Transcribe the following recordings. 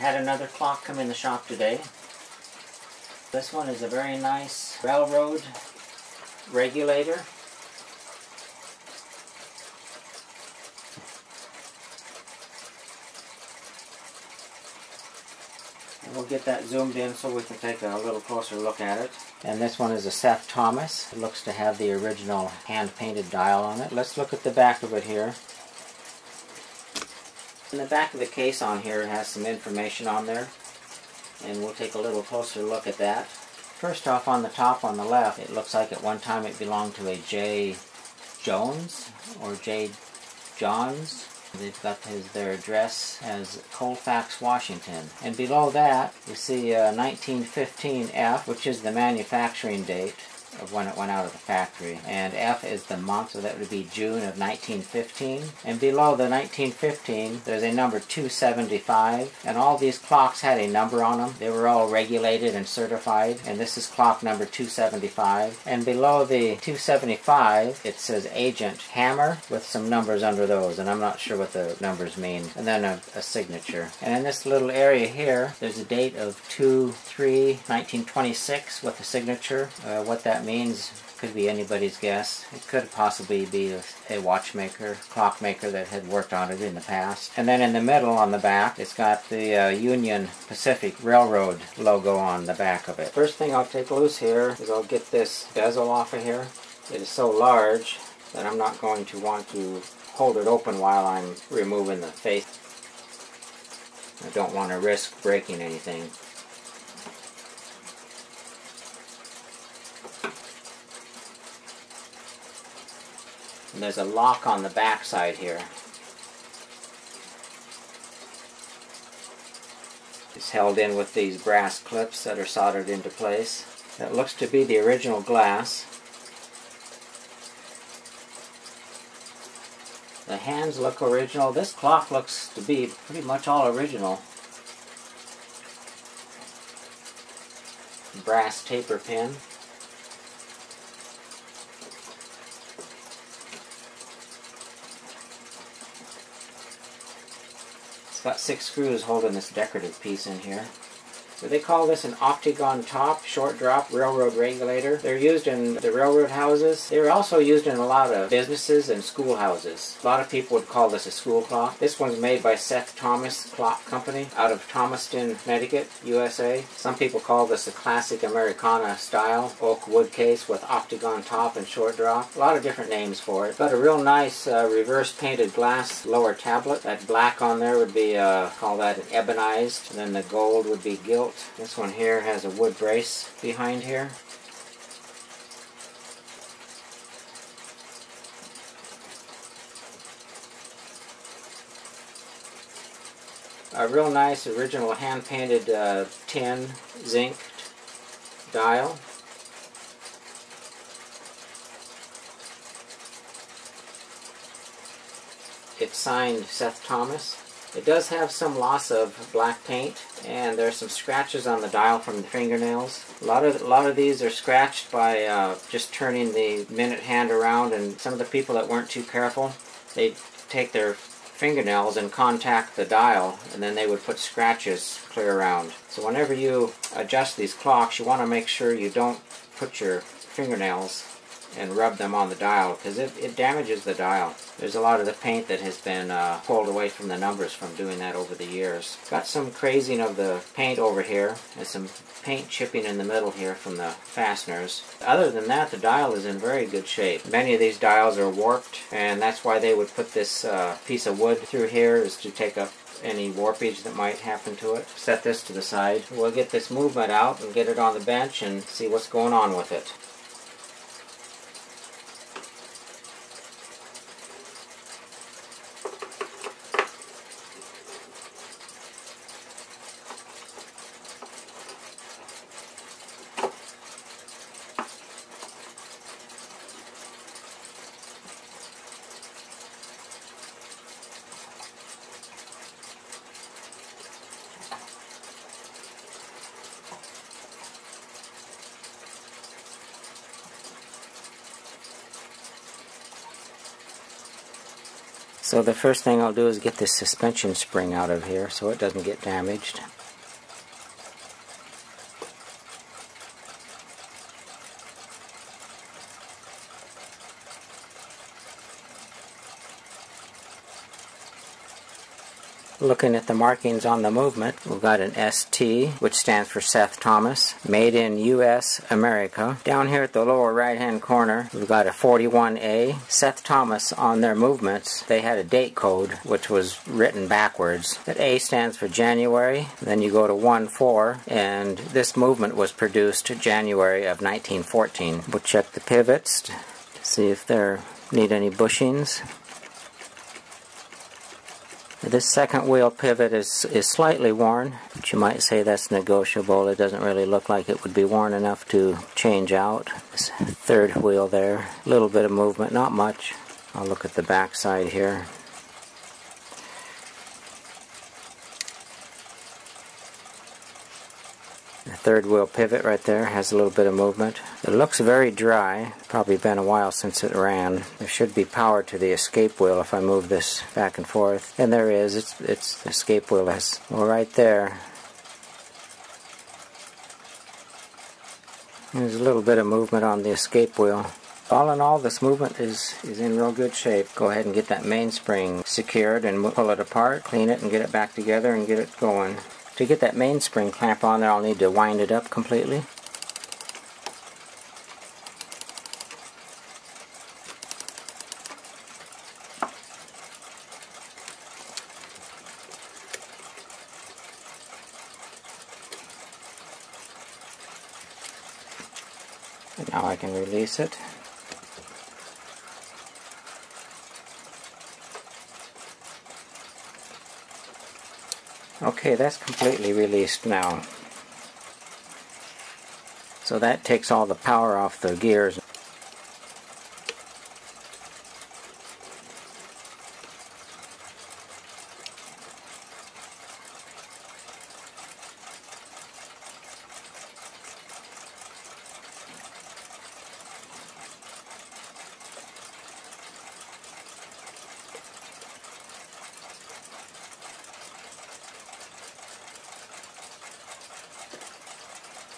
Had another clock come in the shop today. This one is a very nice railroad regulator. And we'll get that zoomed in so we can take a little closer look at it. And this one is a Seth Thomas. It looks to have the original hand-painted dial on it. Let's look at the back of it here. In the back of the case on here has some information on there, and we'll take a little closer look at that. First off, on the top on the left, it looks like at one time it belonged to a J. Jones or J. Johns. They've got their address as Colfax, Washington. And below that, you see 1915 F, which is the manufacturing date of when it went out of the factory. And F is the month, so that would be June of 1915. And below the 1915, there's a number 275. And all these clocks had a number on them. They were all regulated and certified. And this is clock number 275. And below the 275, it says Agent Hammer with some numbers under those. And I'm not sure what the numbers mean. And then a signature. And in this little area here, there's a date of 2/3/1926 with a signature. What that means could be anybody's guess. It could possibly be a watchmaker, clockmaker that had worked on it in the past. And then in the middle on the back, it's got the Union Pacific Railroad logo on the back of it. First thing I'll take loose here is I'll get this bezel off of here. It is so large that I'm not going to want to hold it open while I'm removing the face. I don't want to risk breaking anything. And there's a lock on the back side here. It's held in with these brass clips that are soldered into place. That looks to be the original glass. The hands look original. This clock looks to be pretty much all original. Brass taper pin. It's got 6 screws holding this decorative piece in here. So they call this an octagon top, short drop railroad regulator. They're used in the railroad houses. They're also used in a lot of businesses and schoolhouses. A lot of people would call this a school clock. This one's made by Seth Thomas Clock Company out of Thomaston, Connecticut, USA. Some people call this a classic Americana style oak wood case with octagon top and short drop. A lot of different names for it. Got a real nice reverse painted glass lower tablet. That black on there would be, call that an ebonized. And then the gold would be gilt. This one here has a wood brace behind here. A real nice original hand-painted tin zinc dial. It's signed Seth Thomas. It does have some loss of black paint, and there's some scratches on the dial from the fingernails. A lot of these are scratched by just turning the minute hand around, and some of the people that weren't too careful, they'd take their fingernails and contact the dial, and then they would put scratches clear around. So whenever you adjust these clocks, you want to make sure you don't put your fingernails and rub them on the dial, because it damages the dial. There's a lot of the paint that has been pulled away from the numbers from doing that over the years. Got some crazing of the paint over here, and some paint chipping in the middle here from the fasteners. Other than that, the dial is in very good shape. Many of these dials are warped, and that's why they would put this piece of wood through here, is to take up any warpage that might happen to it. Set this to the side. We'll get this movement out and get it on the bench and see what's going on with it. So the first thing I'll do is get this suspension spring out of here so it doesn't get damaged. Looking at the markings on the movement, we've got an ST, which stands for Seth Thomas, made in U.S., America. Down here at the lower right-hand corner, we've got a 41A. Seth Thomas, on their movements, they had a date code, which was written backwards. That A stands for January, then you go to 1-4, and this movement was produced January of 1914. We'll check the pivots to see if they need any bushings. This second wheel pivot is slightly worn, but you might say that's negotiable. It doesn't really look like it would be worn enough to change out. This third wheel there, a little bit of movement, not much. I'll look at the back side here. The third wheel pivot right there has a little bit of movement. It looks very dry. Probably been a while since it ran. There should be power to the escape wheel if I move this back and forth. And there is. It's the escape wheel is well right there. There's a little bit of movement on the escape wheel. All in all, this movement is in real good shape. Go ahead and get that mainspring secured and pull it apart, clean it and get it back together and get it going. To get that mainspring clamp on there, I'll need to wind it up completely. And now I can release it. Okay, that's completely released now. So that takes all the power off the gears.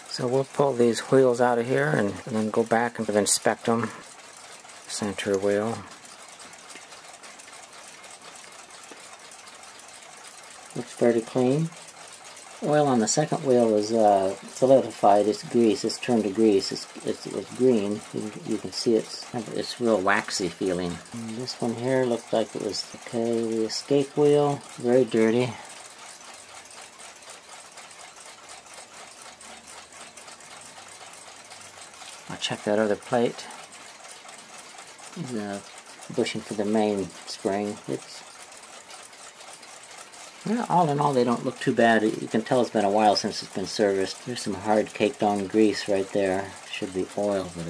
So we'll pull these wheels out of here and then go back and inspect them. Center wheel. Looks pretty clean. Oil on the second wheel is solidified. It's grease. It's turned to grease. It was green. You can see it's real waxy feeling. And this one here looked like it was okay. The escape wheel, very dirty. I'll check that other plate. There's a bushing for the main spring. Well, all in all, they don't look too bad. You can tell it's been a while since it's been serviced. There's some hard caked on grease right there. Should be oil, but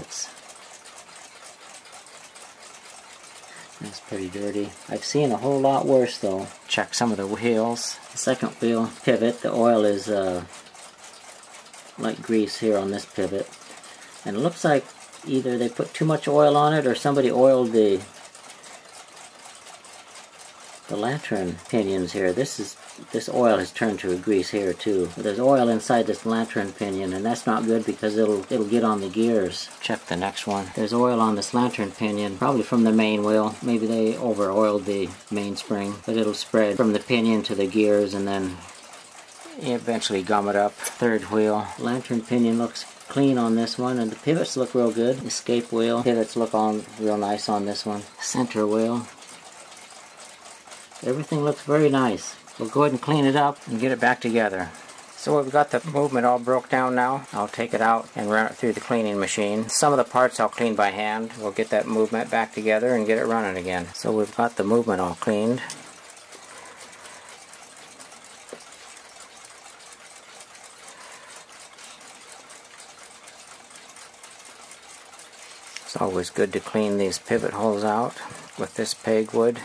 that's pretty dirty. I've seen a whole lot worse though. Check some of the wheels. The second wheel pivot, the oil is like grease here on this pivot. And it looks like either they put too much oil on it or somebody oiled the lantern pinions here. This oil has turned to a grease here too. There's oil inside this lantern pinion, and that's not good because it'll get on the gears. Check the next one. There's oil on this lantern pinion, probably from the main wheel. Maybe they over oiled the mainspring, but it'll spread from the pinion to the gears and then eventually gum it up. Third wheel. Lantern pinion looks clean on this one, and the pivots look real good. Escape wheel. Pivots look on real nice on this one. Center wheel. Everything looks very nice. We'll go ahead and clean it up and get it back together. So we've got the movement all broke down now. I'll take it out and run it through the cleaning machine. Some of the parts I'll clean by hand. We'll get that movement back together and get it running again. So we've got the movement all cleaned. It's always good to clean these pivot holes out with this peg wood.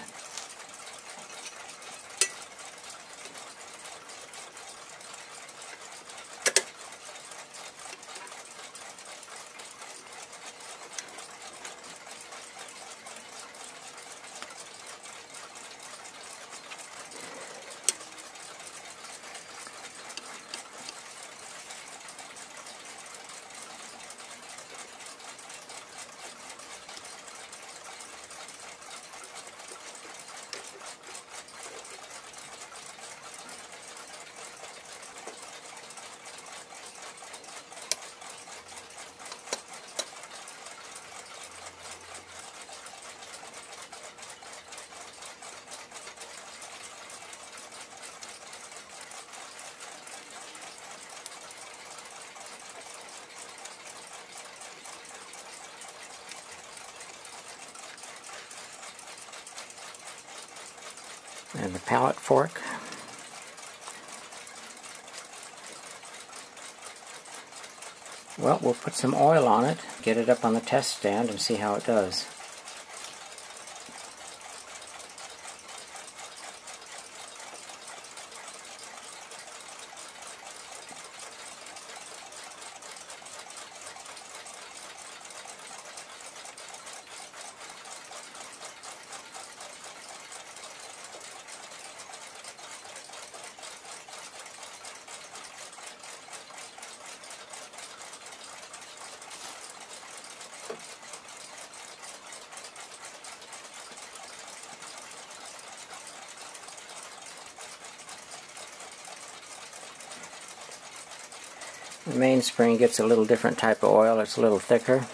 And the pallet fork. Well, we'll put some oil on it, get it up on the test stand, and see how it does. The mainspring gets a little different type of oil. It's a little thicker.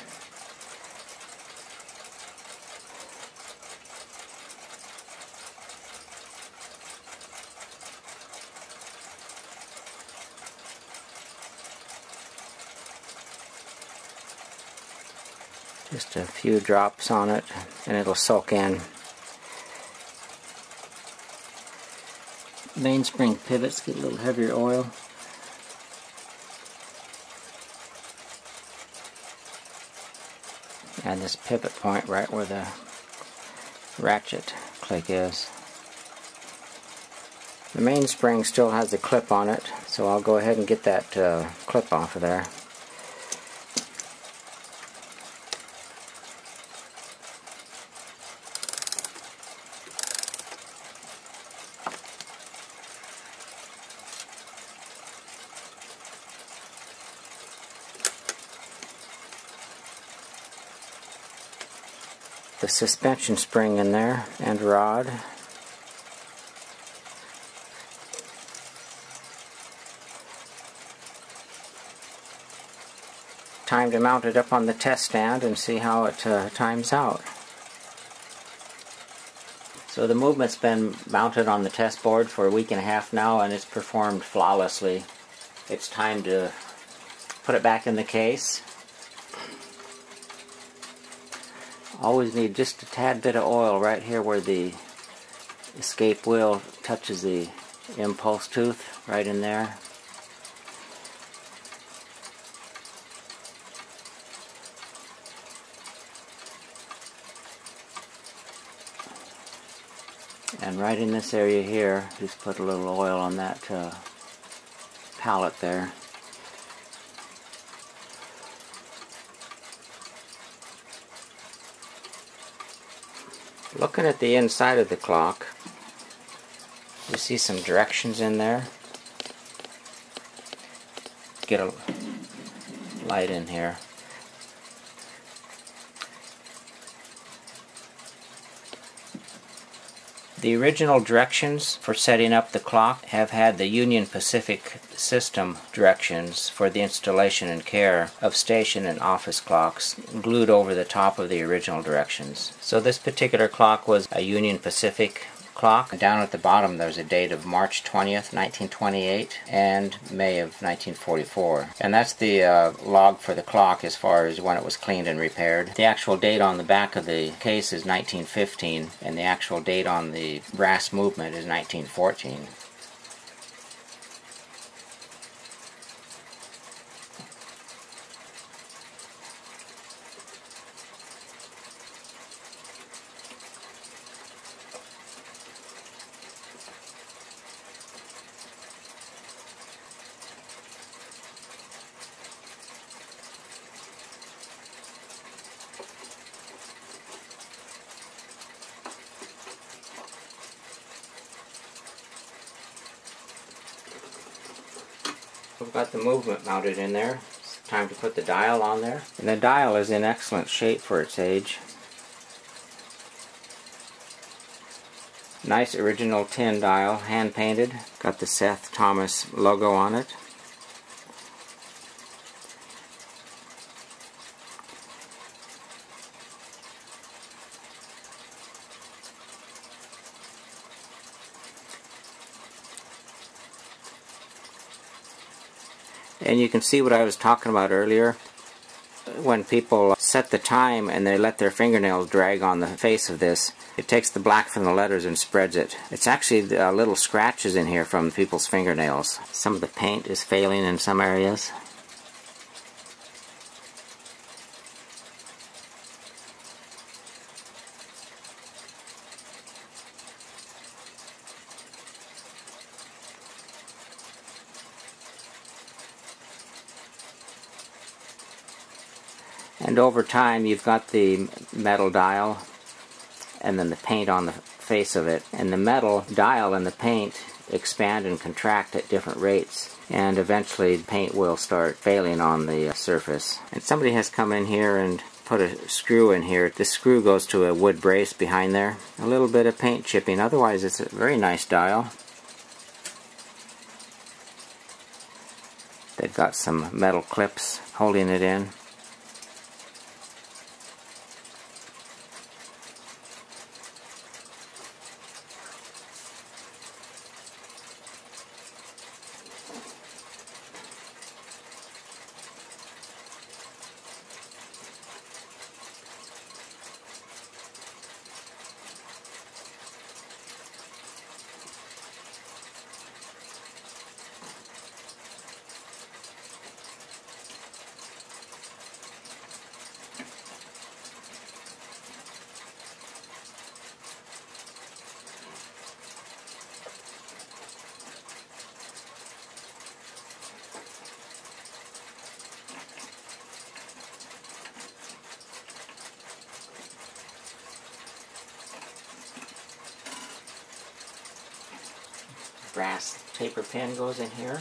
Just a few drops on it and it'll soak in. Mainspring pivots get a little heavier oil. And this pivot point right where the ratchet click is. The mainspring still has a clip on it, so I'll go ahead and get that clip off of there. The suspension spring in there and rod. Time to mount it up on the test stand and see how it times out. So the movement's been mounted on the test board for a week and a half now, and it's performed flawlessly. It's time to put it back in the case. Always need just a tad bit of oil right here where the escape wheel touches the impulse tooth, right in there. And right in this area here, just put a little oil on that pallet there. Looking at the inside of the clock, you see some directions in there. Get a light in here. The original directions for setting up the clock have had the Union Pacific system directions for the installation and care of station and office clocks glued over the top of the original directions. So this particular clock was a Union Pacific clock. Down at the bottom there's a date of March 20th, 1928 and May of 1944. And that's the log for the clock as far as when it was cleaned and repaired. The actual date on the back of the case is 1915 and the actual date on the brass movement is 1914. We've got the movement mounted in there. It's time to put the dial on there. And the dial is in excellent shape for its age. Nice original tin dial, hand painted. Got the Seth Thomas logo on it. And you can see what I was talking about earlier. When people set the time and they let their fingernails drag on the face of this, it takes the black from the letters and spreads it. It's actually little scratches in here from people's fingernails. Some of the paint is failing in some areas. And over time you've got the metal dial and then the paint on the face of it. And the metal dial and the paint expand and contract at different rates. And eventually the paint will start failing on the surface. And somebody has come in here and put a screw in here. This screw goes to a wood brace behind there. A little bit of paint chipping. Otherwise it's a very nice dial. They've got some metal clips holding it in. Brass taper pin goes in here.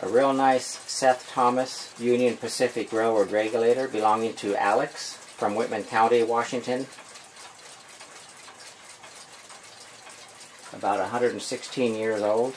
A real nice Seth Thomas Union Pacific Railroad regulator belonging to Alex from Whitman County, Washington. About 116 years old.